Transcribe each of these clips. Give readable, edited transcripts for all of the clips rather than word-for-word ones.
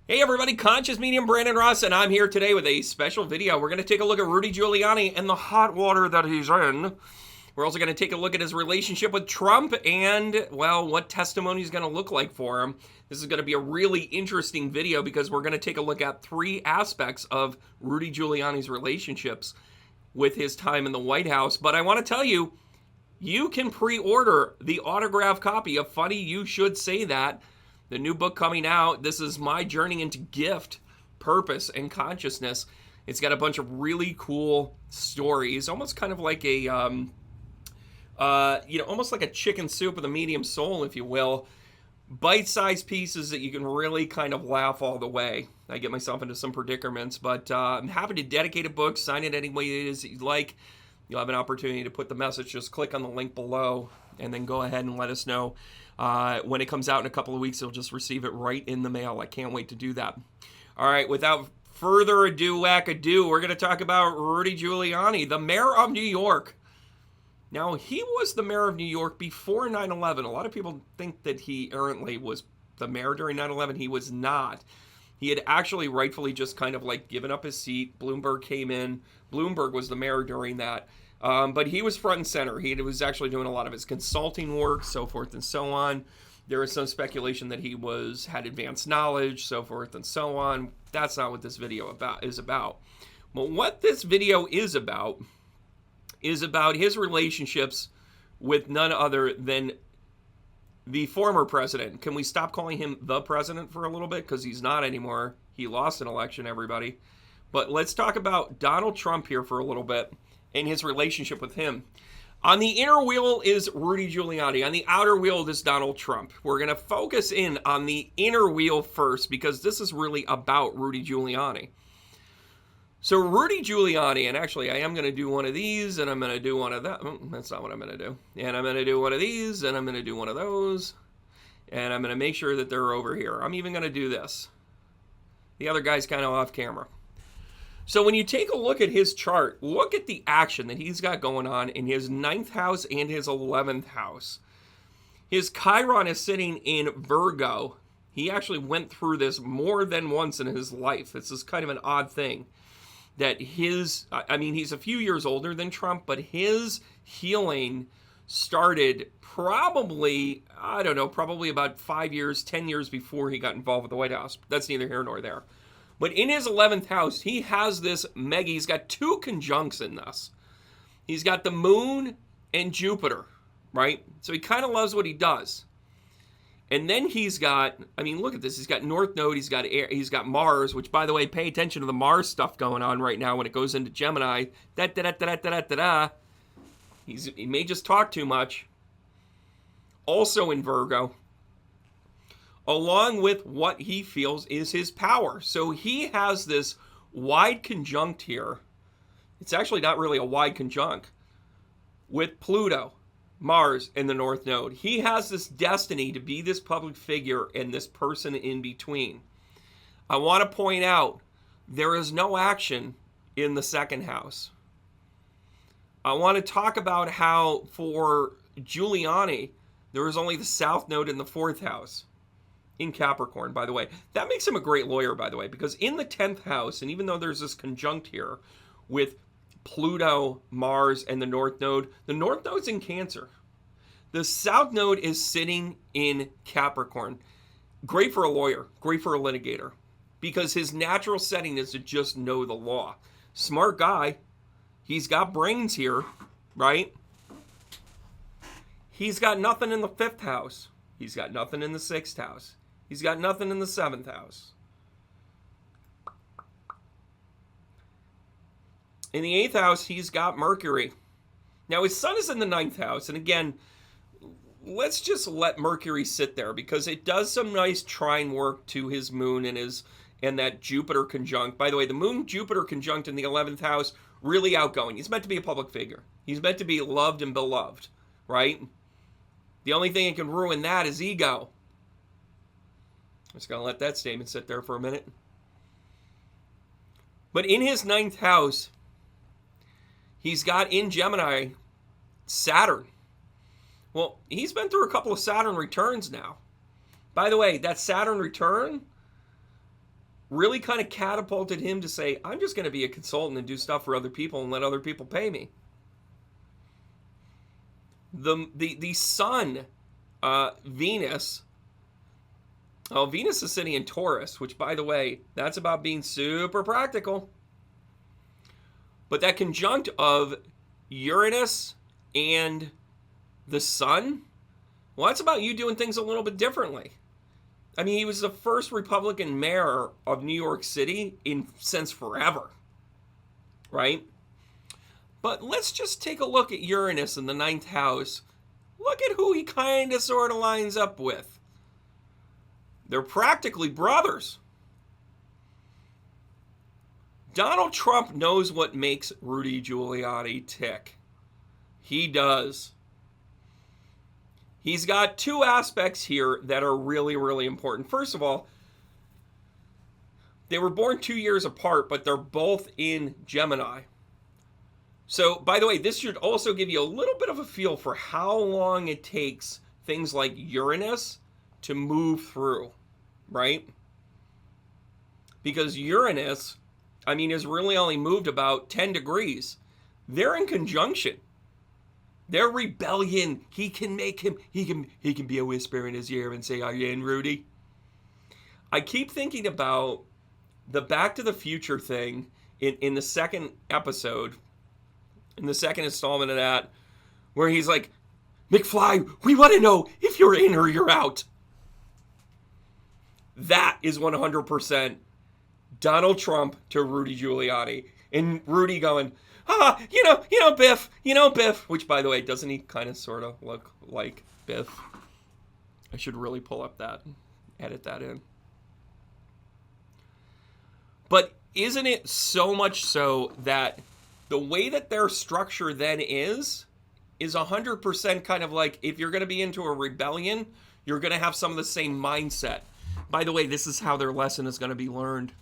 Hey everybody, Conscious Medium Brandon Russ, and I'm here today with a special video. We're going to take a look at Rudy Giuliani and the hot water that he's in. We're also going to take a look at his relationship with Trump and, well, what testimony is going to look like for him. This is going to be a really interesting video because we're going to take a look at three aspects of Rudy Giuliani's relationships with his time in the White House. But I want to tell you, you can pre-order the autographed copy of Funny You Should Say That, the new book coming out. This is my journey into gift, purpose, and consciousness. It's got a bunch of really cool stories, almost kind of like a, almost like a chicken soup with a medium soul, if you will. Bite-sized pieces that you can really kind of laugh all the way. I get myself into some predicaments, but I'm happy to dedicate a book, sign it any way it is that you'd like. You'll have an opportunity to put the message. Just click on the link below and then go ahead and let us know. When it comes out in a couple of weeks, you'll just receive it right in the mail. I can't wait to do that. All right, without further ado, wackadoo, we're going to talk about Rudy Giuliani, the mayor of New York. Now, he was the mayor of New York before 9/11. A lot of people think that he errantly was the mayor during 9/11. He was not. He had actually rightfully just kind of like given up his seat. Bloomberg came in. Bloomberg was the mayor during that. But he was front and center. He was actually doing a lot of his consulting work, so forth and so on. There is some speculation that he had advanced knowledge, so forth and so on. That's not what this video is about. But what this video is about his relationships with none other than the former president. Can we stop calling him the president for a little bit? Because he's not anymore. He lost an election, everybody. But let's talk about Donald Trump here for a little bit and his relationship with him. On the inner wheel is Rudy Giuliani. On the outer wheel is Donald Trump. We're going to focus in on the inner wheel first because this is really about Rudy Giuliani. So Rudy Giuliani, and actually I am going to do one of these, and I'm going to do one of that. That's not what I'm going to do. And I'm going to do one of these, and I'm going to do one of those. And I'm going to make sure that they're over here. I'm even going to do this. The other guy's kind of off camera. So when you take a look at his chart, look at the action that he's got going on in his 9th house and his 11th house. His Chiron is sitting in Virgo. He actually went through this more than once in his life. This is kind of an odd thing. That he's a few years older than Trump, but his healing started probably about 5 years, 10 years before he got involved with the White House. That's neither here nor there. But in his 11th house, he has this he's got two conjuncts in this. He's got the moon and Jupiter, right? So he kind of loves what he does. And then he's got, look at this. He's got North Node, he's got Mars, which, by the way, pay attention to the Mars stuff going on right now when it goes into Gemini. He may just talk too much. Also in Virgo. Along with what he feels is his power. So he has this wide conjunct here. It's actually not really a wide conjunct with Pluto, Mars, and the North Node. He has this destiny to be this public figure and this person in between. I want to point out there is no action in the 2nd house. I want to talk about how for Giuliani, there is only the South Node in the 4th house. In Capricorn, by the way. That makes him a great lawyer, by the way, because in the 10th house, and even though there's this conjunct here with Pluto, Mars, and the North Node's in Cancer. The South Node is sitting in Capricorn. Great for a lawyer, great for a litigator, because his natural setting is to just know the law. Smart guy. He's got brains here, right? He's got nothing in the 5th house. He's got nothing in the 6th house. He's got nothing in the 7th house. In the 8th house, he's got Mercury. Now, his sun is in the 9th house. And again, let's just let Mercury sit there because it does some nice trine work to his moon and that Jupiter conjunct. By the way, the moon-Jupiter conjunct in the 11th house, really outgoing. He's meant to be a public figure. He's meant to be loved and beloved, right? The only thing that can ruin that is ego. I'm just going to let that statement sit there for a minute. But in his 9th house, he's got in Gemini Saturn. Well, he's been through a couple of Saturn returns now. By the way, that Saturn return, really kind of catapulted him to say, I'm just going to be a consultant and do stuff for other people and let other people pay me. The sun, Venus, Venus is sitting in Taurus, which, by the way, that's about being super practical. But that conjunct of Uranus and the sun, well, that's about you doing things a little bit differently. I mean, he was the first Republican mayor of New York City since forever, right? But let's just take a look at Uranus in the 9th house. Look at who he kind of sort of lines up with. They're practically brothers. Donald Trump knows what makes Rudy Giuliani tick. He does. He's got two aspects here that are really, really important. First of all, they were born 2 years apart, but they're both in Gemini. So, by the way, this should also give you a little bit of a feel for how long it takes things like Uranus to move through, right? Because Uranus, I mean, has really only moved about 10 degrees. They're in conjunction. Their rebellion, he can be a whisper in his ear and say, "Are you in, Rudy?" I keep thinking about the Back to the Future thing in the second episode, in the second installment of that, where he's like, "McFly, we want to know if you're in or you're out." That is 100% Donald Trump to Rudy Giuliani. And Rudy going, Biff, which, by the way, doesn't he kind of sort of look like Biff? I should really pull up that, edit that in. But isn't it so much so that the way that their structure then is 100% kind of like, if you're going to be into a rebellion, you're going to have some of the same mindset. By the way, this is how their lesson is going to be learned.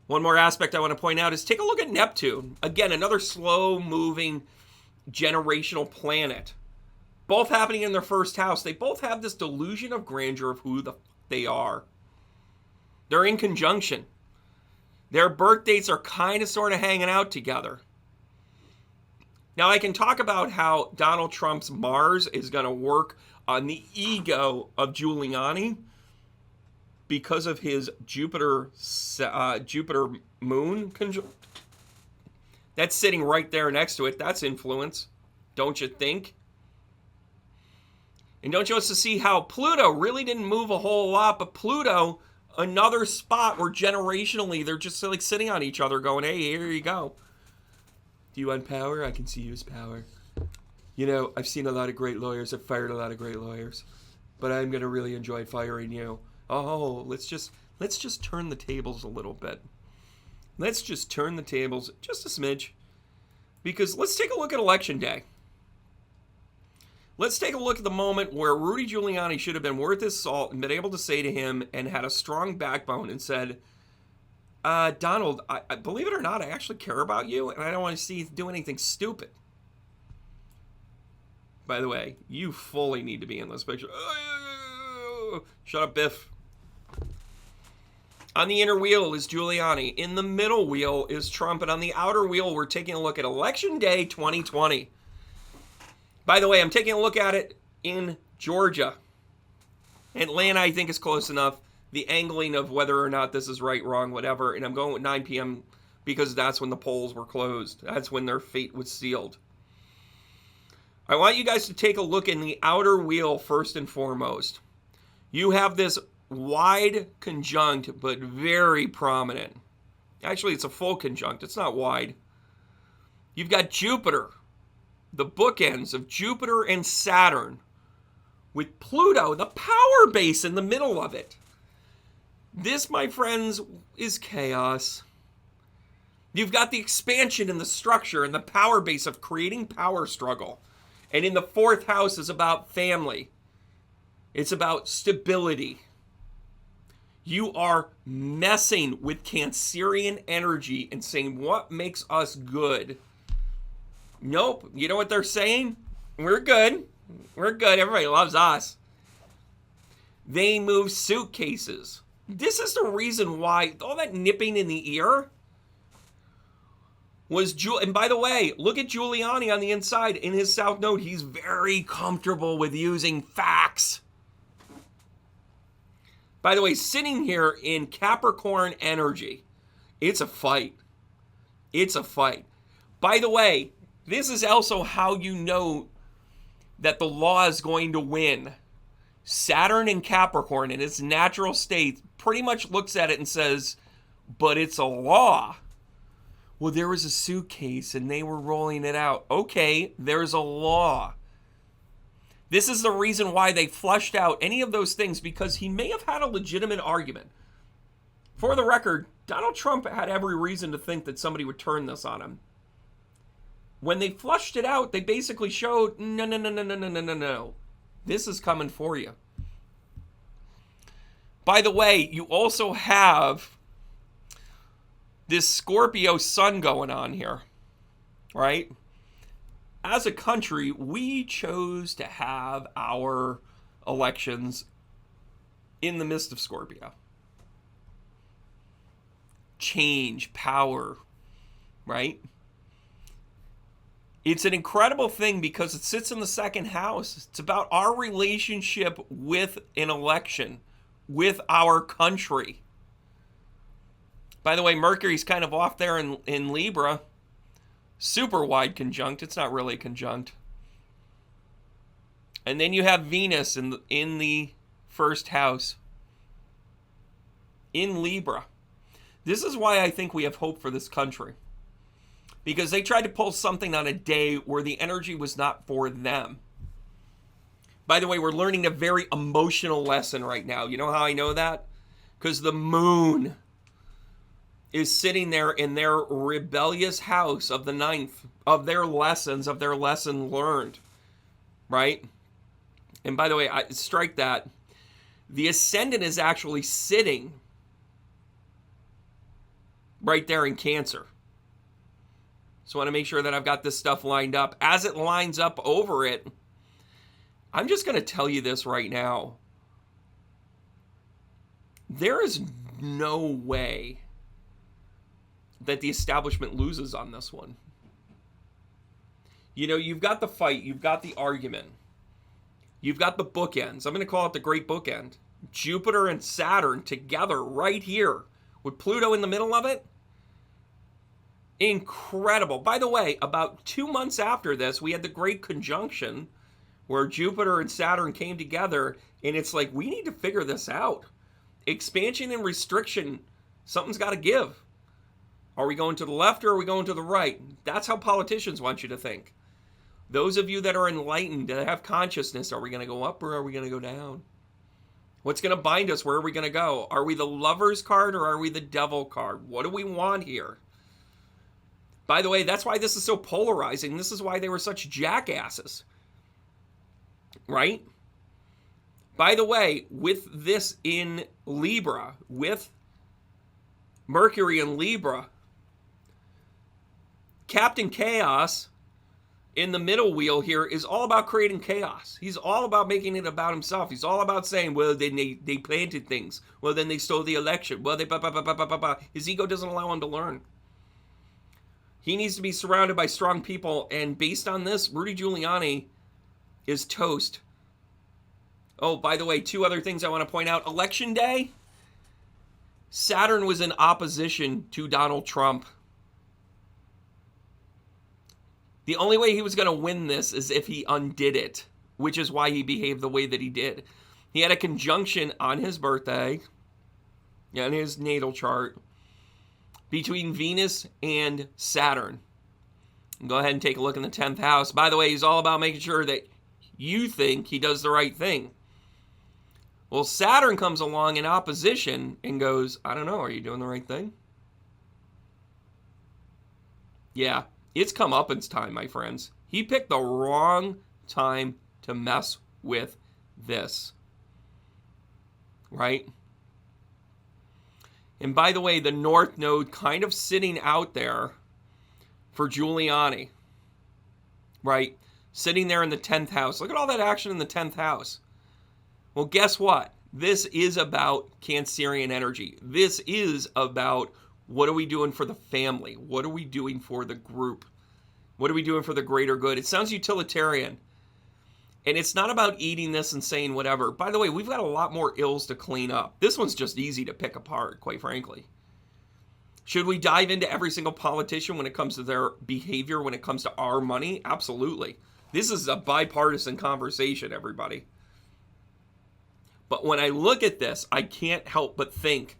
One more aspect I want to point out is take a look at Neptune. Again, another slow-moving generational planet. Both happening in their first house. They both have this delusion of grandeur of who they are. They're in conjunction. Their birth dates are kind of sort of hanging out together. Now, I can talk about how Donald Trump's Mars is going to work on the ego of Giuliani because of his Jupiter moon conjunct. That's sitting right there next to it. That's influence, don't you think? And don't you also see how Pluto really didn't move a whole lot, but Pluto, another spot where generationally they're just like sitting on each other going, "Hey, here you go. Do you want power? I can see you as power. You know, I've seen a lot of great lawyers. I've fired a lot of great lawyers. But I'm going to really enjoy firing you. Oh, let's just turn the tables a little bit. Let's just turn the tables just a smidge. Because let's take a look at Election Day. Let's take a look at the moment where Rudy Giuliani should have been worth his salt and been able to say to him and had a strong backbone and said, Donald, I believe it or not, I actually care about you and I don't want to see you do anything stupid. By the way, you fully need to be in this picture. Shut up, Biff. On the inner wheel is Giuliani. In the middle wheel is Trump. And on the outer wheel, we're taking a look at Election Day 2020. By the way, I'm taking a look at it in Georgia. Atlanta, I think, is close enough. The angling of whether or not this is right, wrong, whatever. And I'm going with 9 p.m. because that's when the polls were closed. That's when their fate was sealed. I want you guys to take a look in the outer wheel first and foremost. You have this wide conjunct, but very prominent. Actually, it's a full conjunct. It's not wide. You've got Jupiter, the bookends of Jupiter and Saturn, with Pluto, the power base in the middle of it. This, my friends, is chaos. You've got the expansion in the structure and the power base of creating power struggle. And in the fourth house is about family. It's about stability. You are messing with Cancerian energy and saying, what makes us good? Nope. You know what they're saying? We're good. We're good. Everybody loves us. They move suitcases. This is the reason why all that nipping in the ear was and by the way, look at Giuliani on the inside in his South Node. He's very comfortable with using facts. By the way, sitting here in Capricorn energy, it's a fight. It's a fight. By the way, this is also how you know that the law is going to win. Saturn in Capricorn in its natural state pretty much looks at it and says, but it's a law. Well, there was a suitcase and they were rolling it out. Okay, there's a law. This is the reason why they flushed out any of those things, because he may have had a legitimate argument. For the record, Donald Trump had every reason to think that somebody would turn this on him. When they flushed it out, they basically showed, no. This is coming for you. By the way, you also have this Scorpio sun going on here, right? As a country, we chose to have our elections in the midst of Scorpio. Change, power, right? It's an incredible thing because it sits in the second house. It's about our relationship with an election, with our country. By the way, Mercury's kind of off there in Libra. Super wide conjunct. It's not really conjunct. And then you have Venus in the first house. In Libra. This is why I think we have hope for this country. Because they tried to pull something on a day where the energy was not for them. By the way, we're learning a very emotional lesson right now. You know how I know that? Because the moon is sitting there in their rebellious house of the ninth, of their lessons, of their lesson learned, right? And by the way, I strike that. The ascendant is actually sitting right there in Cancer. So I want to make sure that I've got this stuff lined up. As it lines up over it, I'm just going to tell you this right now. There is no way that the establishment loses on this one. You know, you've got the fight, you've got the argument, you've got the bookends. I'm going to call it the great bookend. Jupiter and Saturn together right here with Pluto in the middle of it. Incredible. By the way, about 2 months after this, we had the great conjunction where Jupiter and Saturn came together, and it's like, we need to figure this out. Expansion and restriction, something's got to give. Are we going to the left or are we going to the right? That's how politicians want you to think. Those of you that are enlightened, that have consciousness, are we going to go up or are we going to go down? What's going to bind us? Where are we going to go? Are we the Lover's card or are we the Devil card? What do we want here? By the way, that's why this is so polarizing. This is why they were such jackasses. Right? By the way, with this in Libra, with Mercury in Libra, Captain Chaos in the middle wheel here is all about creating chaos. He's all about making it about himself. He's all about saying, well, then they planted things. Well, then they stole the election. Well, his ego doesn't allow him to learn. He needs to be surrounded by strong people. And based on this, Rudy Giuliani is toast. Oh, by the way, 2 other things I want to point out. Election day, Saturn was in opposition to Donald Trump. The only way he was going to win this is if he undid it, which is why he behaved the way that he did. He had a conjunction on his birthday, in his natal chart, between Venus and Saturn. Go ahead and take a look in the 10th house. By the way, he's all about making sure that you think he does the right thing. Well, Saturn comes along in opposition and goes, I don't know, are you doing the right thing? Yeah, it's comeuppance time, my friends. He picked the wrong time to mess with this. Right? And by the way, the North Node kind of sitting out there for Giuliani. Right? Sitting there in the 10th house. Look at all that action in the 10th house. Well, guess what? This is about Cancerian energy. This is about what are we doing for the family? What are we doing for the group? What are we doing for the greater good? It sounds utilitarian. And it's not about eating this and saying whatever. By the way, we've got a lot more ills to clean up. This one's just easy to pick apart, quite frankly. Should we dive into every single politician when it comes to their behavior, when it comes to our money? Absolutely. This is a bipartisan conversation, everybody. But when I look at this, I can't help but think,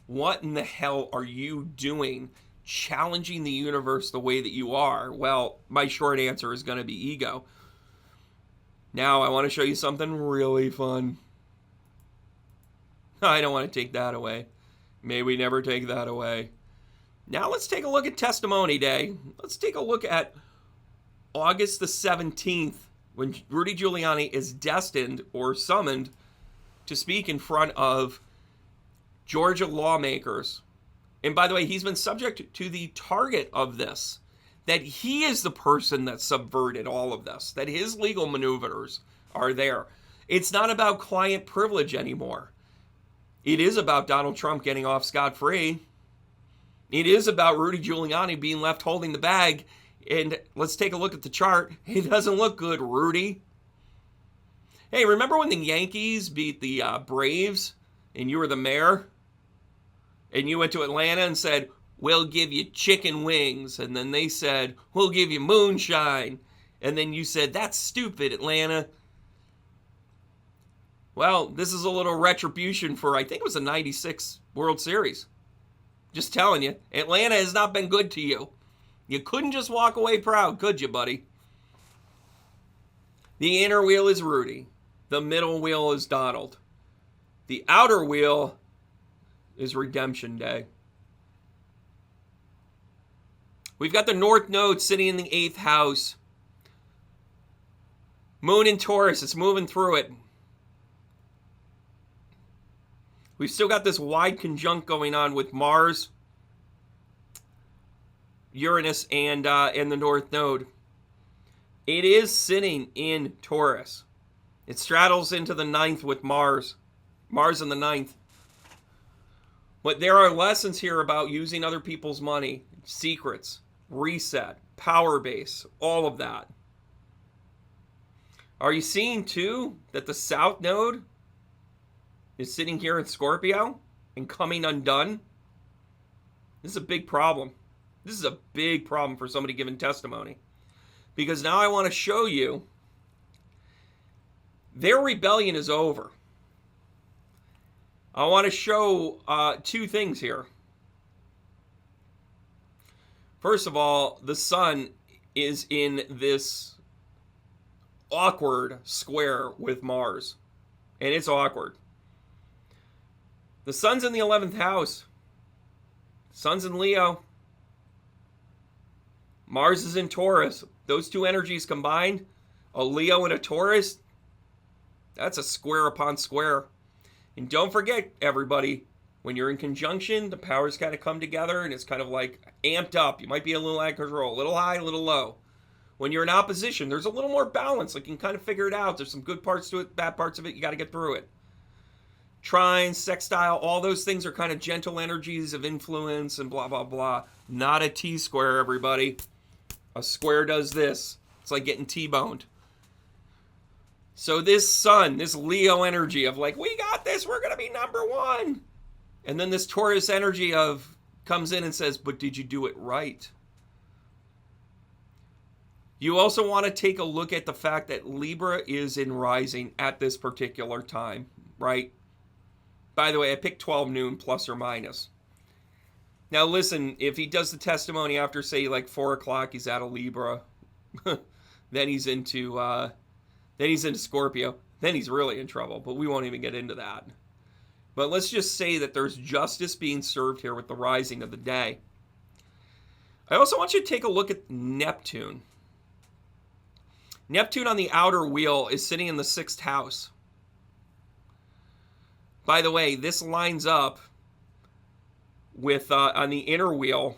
what in the hell are you doing challenging the universe the way that you are? Well, my short answer is going to be ego. Now, I want to show you something really fun. I don't want to take that away. May we never take that away. Now, let's take a look at Testimony Day. Let's take a look at August the 17th, when Rudy Giuliani is destined or summoned to speak in front of Georgia lawmakers. And by the way, he's been subject to the target of this, that he is the person that subverted all of this, that his legal maneuvers are there. It's not about client privilege anymore. It is about Donald Trump getting off scot-free. It is about Rudy Giuliani being left holding the bag. And let's take a look at the chart. It doesn't look good, Rudy. Hey, remember when the Yankees beat the Braves and you were the mayor? And you went to Atlanta and said, we'll give you chicken wings. And then they said, we'll give you moonshine. And then you said, that's stupid, Atlanta. Well, this is a little retribution for, I think it was the 96 World Series. Just telling you, Atlanta has not been good to you. You couldn't just walk away proud, could you, buddy? The inner wheel is Rudy. The middle wheel is Donald. The outer wheel is Redemption Day. We've got the North Node sitting in the 8th house. Moon in Taurus, it's moving through it. We've still got this wide conjunct going on with Mars, Uranus, and the North Node. It is sitting in Taurus. It straddles into the 9th with Mars. Mars in the 9th. But there are lessons here about using other people's money, secrets, reset, power base, all of that. Are you seeing, too, that the South Node is sitting here in Scorpio and coming undone? This is a big problem. This is a big problem for somebody giving testimony. Because now I want to show you their rebellion is over. I want to show two things here. First of all, the sun is in this awkward square with Mars. And it's awkward. The sun's in the 11th house. Sun's in Leo. Mars is in Taurus. Those two energies combined, a Leo and a Taurus, that's a square upon square. And don't forget, everybody, when you're in conjunction, the powers kind of come together and it's kind of like amped up. You might be a little out of control, a little high, a little low. When you're in opposition, there's a little more balance. Like you can kind of figure it out. There's some good parts to it, bad parts of it. You got to get through it. Trine, sextile, all those things are kind of gentle energies of influence and blah, blah, blah. Not a T-square, everybody. A square does this. It's like getting T-boned. So this sun, this Leo energy of like, we got this, we're going to be number one. And then this Taurus energy of comes in and says, but did you do it right? You also want to take a look at the fact that Libra is in rising at this particular time, right? By the way, I picked 12 noon plus or minus. Now listen, if he does the testimony after, say, like 4 o'clock, he's out of Libra. then he's into Scorpio. Then he's really in trouble, but we won't even get into that. But let's just say that there's justice being served here with the rising of the day. I also want you to take a look at Neptune. Neptune on the outer wheel is sitting in the 6th house. By the way, this lines up with on the inner wheel.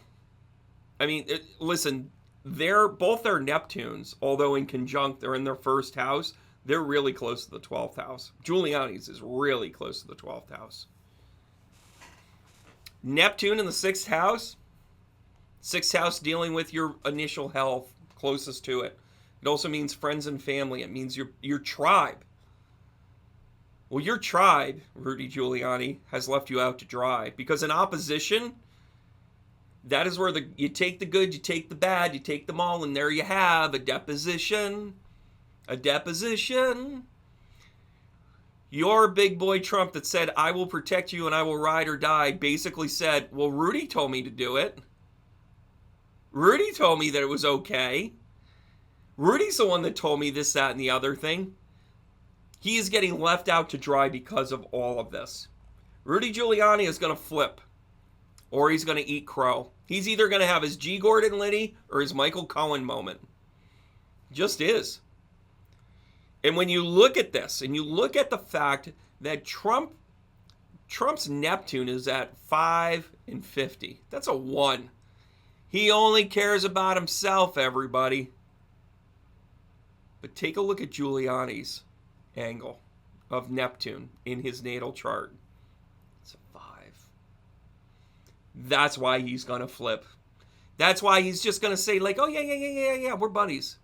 I mean, listen, both their Neptunes, although in conjunct, they're in their 1st house. They're really close to the 12th house. Giuliani's is really close to the 12th house. Neptune in the 6th house. 6th house dealing with your initial health, closest to it. It also means friends and family. It means your tribe. Well, your tribe, Rudy Giuliani, has left you out to dry. Because in opposition, that is where you take the good, you take the bad, you take them all, and there you have a deposition. A deposition. Your big boy Trump that said, I will protect you and I will ride or die, basically said, well, Rudy told me to do it. Rudy told me that it was okay. Rudy's the one that told me this, that, and the other thing. He is getting left out to dry because of all of this. Rudy Giuliani is going to flip. Or he's going to eat crow. He's either going to have his G. Gordon Liddy or his Michael Cohen moment. Just is. And when you look at this, and you look at the fact that Trump's Neptune is at 5 and 50. That's a 1. He only cares about himself, everybody. But take a look at Giuliani's angle of Neptune in his natal chart. It's a 5. That's why he's going to flip. That's why he's just going to say, like, oh, yeah, we're buddies.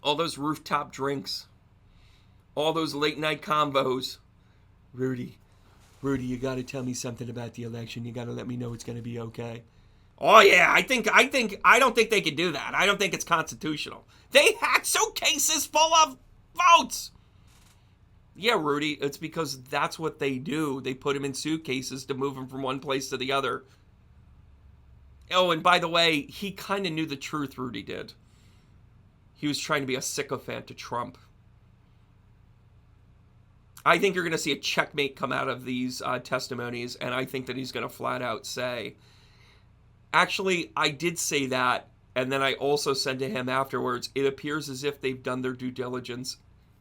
All those rooftop drinks. All those late night combos. Rudy, you got to tell me something about the election. You got to let me know it's going to be okay. Oh, yeah, I don't think they could do that. I don't think it's constitutional. They had suitcases full of votes. Yeah, Rudy, it's because that's what they do. They put them in suitcases to move them from one place to the other. Oh, and by the way, he kind of knew the truth, Rudy did. He was trying to be a sycophant to Trump. I think you're going to see a checkmate come out of these testimonies, and I think that he's going to flat out say, actually, I did say that, and then I also said to him afterwards, it appears as if they've done their due diligence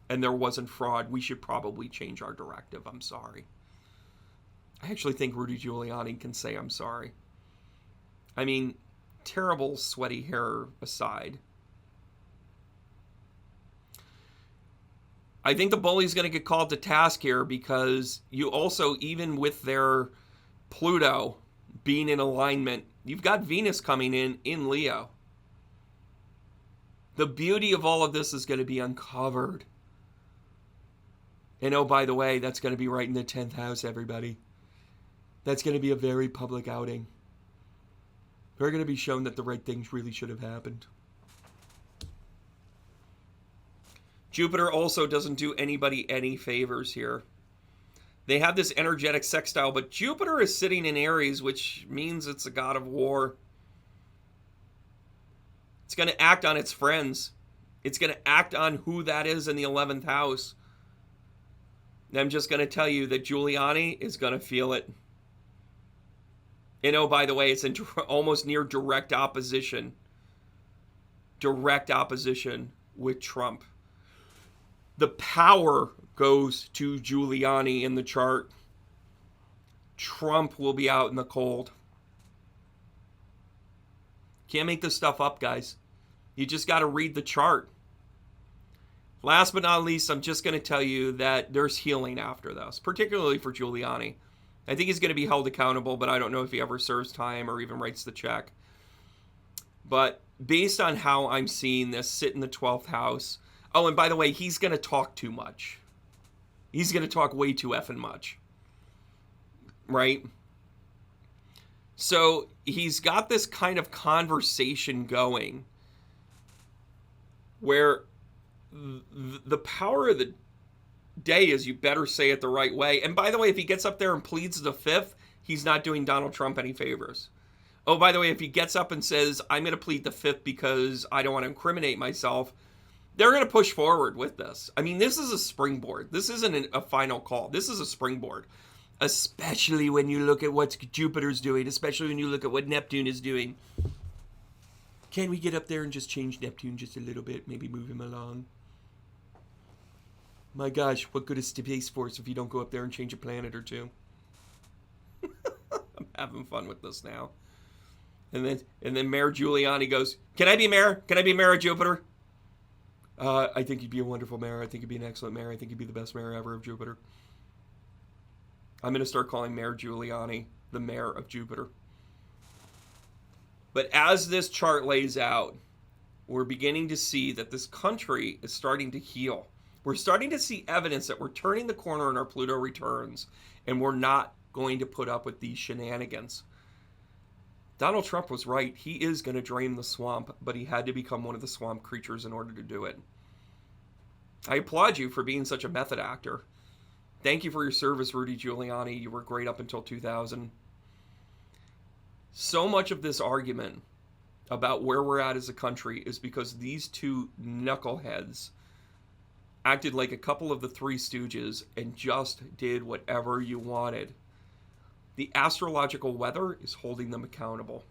and there wasn't fraud. We should probably change our directive. I'm sorry. I actually think Rudy Giuliani can say I'm sorry. I mean, terrible sweaty hair aside. I think the bully's going to get called to task here because you also, even with their Pluto being in alignment, you've got Venus coming in Leo. The beauty of all of this is going to be uncovered. And oh, by the way, that's going to be right in the 10th house, everybody. That's going to be a very public outing. They're going to be shown that the right things really should have happened. Jupiter also doesn't do anybody any favors here. They have this energetic sextile, but Jupiter is sitting in Aries, which means it's a god of war. It's going to act on its friends. It's going to act on who that is in the 11th house. And I'm just going to tell you that Giuliani is going to feel it. And oh, by the way, it's in almost near direct opposition. Direct opposition with Trump. The power goes to Giuliani in the chart. Trump will be out in the cold. Can't make this stuff up, guys. You just got to read the chart. Last but not least, I'm just going to tell you that there's healing after this, particularly for Giuliani. I think he's going to be held accountable, but I don't know if he ever serves time or even writes the check. But based on how I'm seeing this sit in the 12th house. Oh, and by the way, he's going to talk too much. He's going to talk way too effing much. Right? So he's got this kind of conversation going where the power of the day is you better say it the right way. And by the way, if he gets up there and pleads the 5th, he's not doing Donald Trump any favors. Oh, by the way, if he gets up and says, I'm going to plead the 5th because I don't want to incriminate myself, they're going to push forward with this. I mean, this is a springboard. This isn't a final call. This is a springboard. Especially when you look at what Jupiter's doing. Especially when you look at what Neptune is doing. Can we get up there and just change Neptune just a little bit? Maybe move him along? My gosh, what good is Space Force if you don't go up there and change a planet or two? I'm having fun with this now. And then Mayor Giuliani goes, Can I be mayor? Can I be mayor of Jupiter? I think you'd be a wonderful mayor. I think you'd be an excellent mayor. I think you'd be the best mayor ever of Jupiter. I'm going to start calling Mayor Giuliani the mayor of Jupiter. But as this chart lays out, we're beginning to see that this country is starting to heal. We're starting to see evidence that we're turning the corner in our Pluto returns, and we're not going to put up with these shenanigans. Donald Trump was right. He is going to drain the swamp, but he had to become one of the swamp creatures in order to do it. I applaud you for being such a method actor. Thank you for your service, Rudy Giuliani. You were great up until 2000. So much of this argument about where we're at as a country is because these two knuckleheads acted like a couple of the Three Stooges and just did whatever you wanted. The astrological weather is holding them accountable.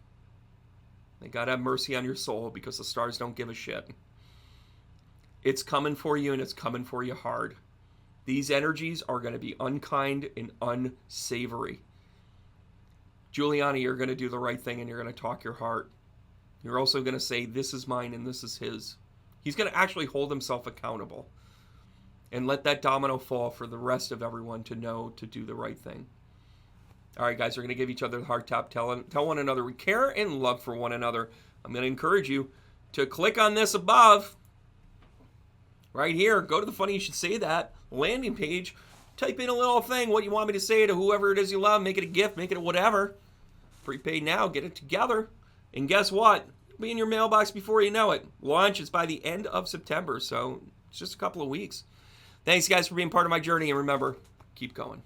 They gotta have mercy on your soul because the stars don't give a shit. It's coming for you, and it's coming for you hard. These energies are going to be unkind and unsavory. Giuliani, you're going to do the right thing, and you're going to talk your heart. You're also going to say, this is mine and this is his. He's going to actually hold himself accountable and let that domino fall for the rest of everyone to know to do the right thing. All right, guys, we're going to give each other the heart tap. Tell one another we care and love for one another. I'm going to encourage you to click on this above. Right here, go to the Funny You Should Say That landing page. Type in a little thing, what you want me to say to whoever it is you love. Make it a gift, make it a whatever. Prepaid now, get it together. And guess what? It'll be in your mailbox before you know it. Launch is by the end of September, so it's just a couple of weeks. Thanks, guys, for being part of my journey. And remember, keep going.